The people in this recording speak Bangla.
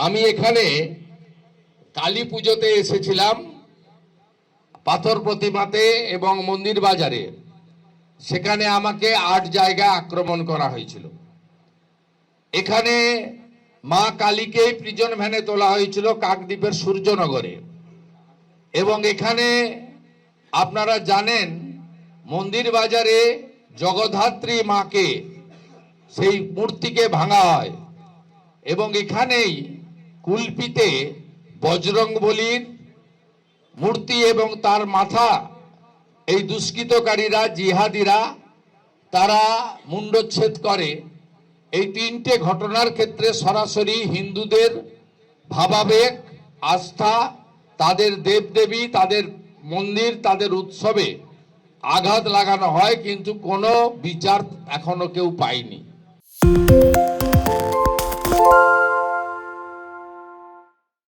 আমি এখানে কালী পুজোতে এসেছিলাম পাথর প্রতিমাতে এবং মন্দির বাজারে। সেখানে আমাকে 8 জায়গায় আক্রমণ করা হয়েছিল। এখানে মা কালীকে প্রিজন ভ্যানে তোলা হয়েছিল কাকদ্বীপের সূর্যনগরে, এবং এখানে আপনারা জানেন মন্দির বাজারে জগদ্ধাত্রী মাকে সেই মূর্তিকে ভাঙা হয়, এবং এখানেই কুলপিতে বজরংবলীর মূর্তি এবং তার মাথা এই দুষ্কৃতকারীরা জিহাদিরা তারা মুণ্ডচ্ছেদ করে। এই 3টে ঘটনার ক্ষেত্রে সরাসরি হিন্দুদের ভাবাবেগ, আস্থা, তাদের দেবদেবী, তাদের মন্দির, তাদের উৎসবে আঘাত লাগানো হয়, কিন্তু কোনো বিচার এখনো কেউ পায়নি।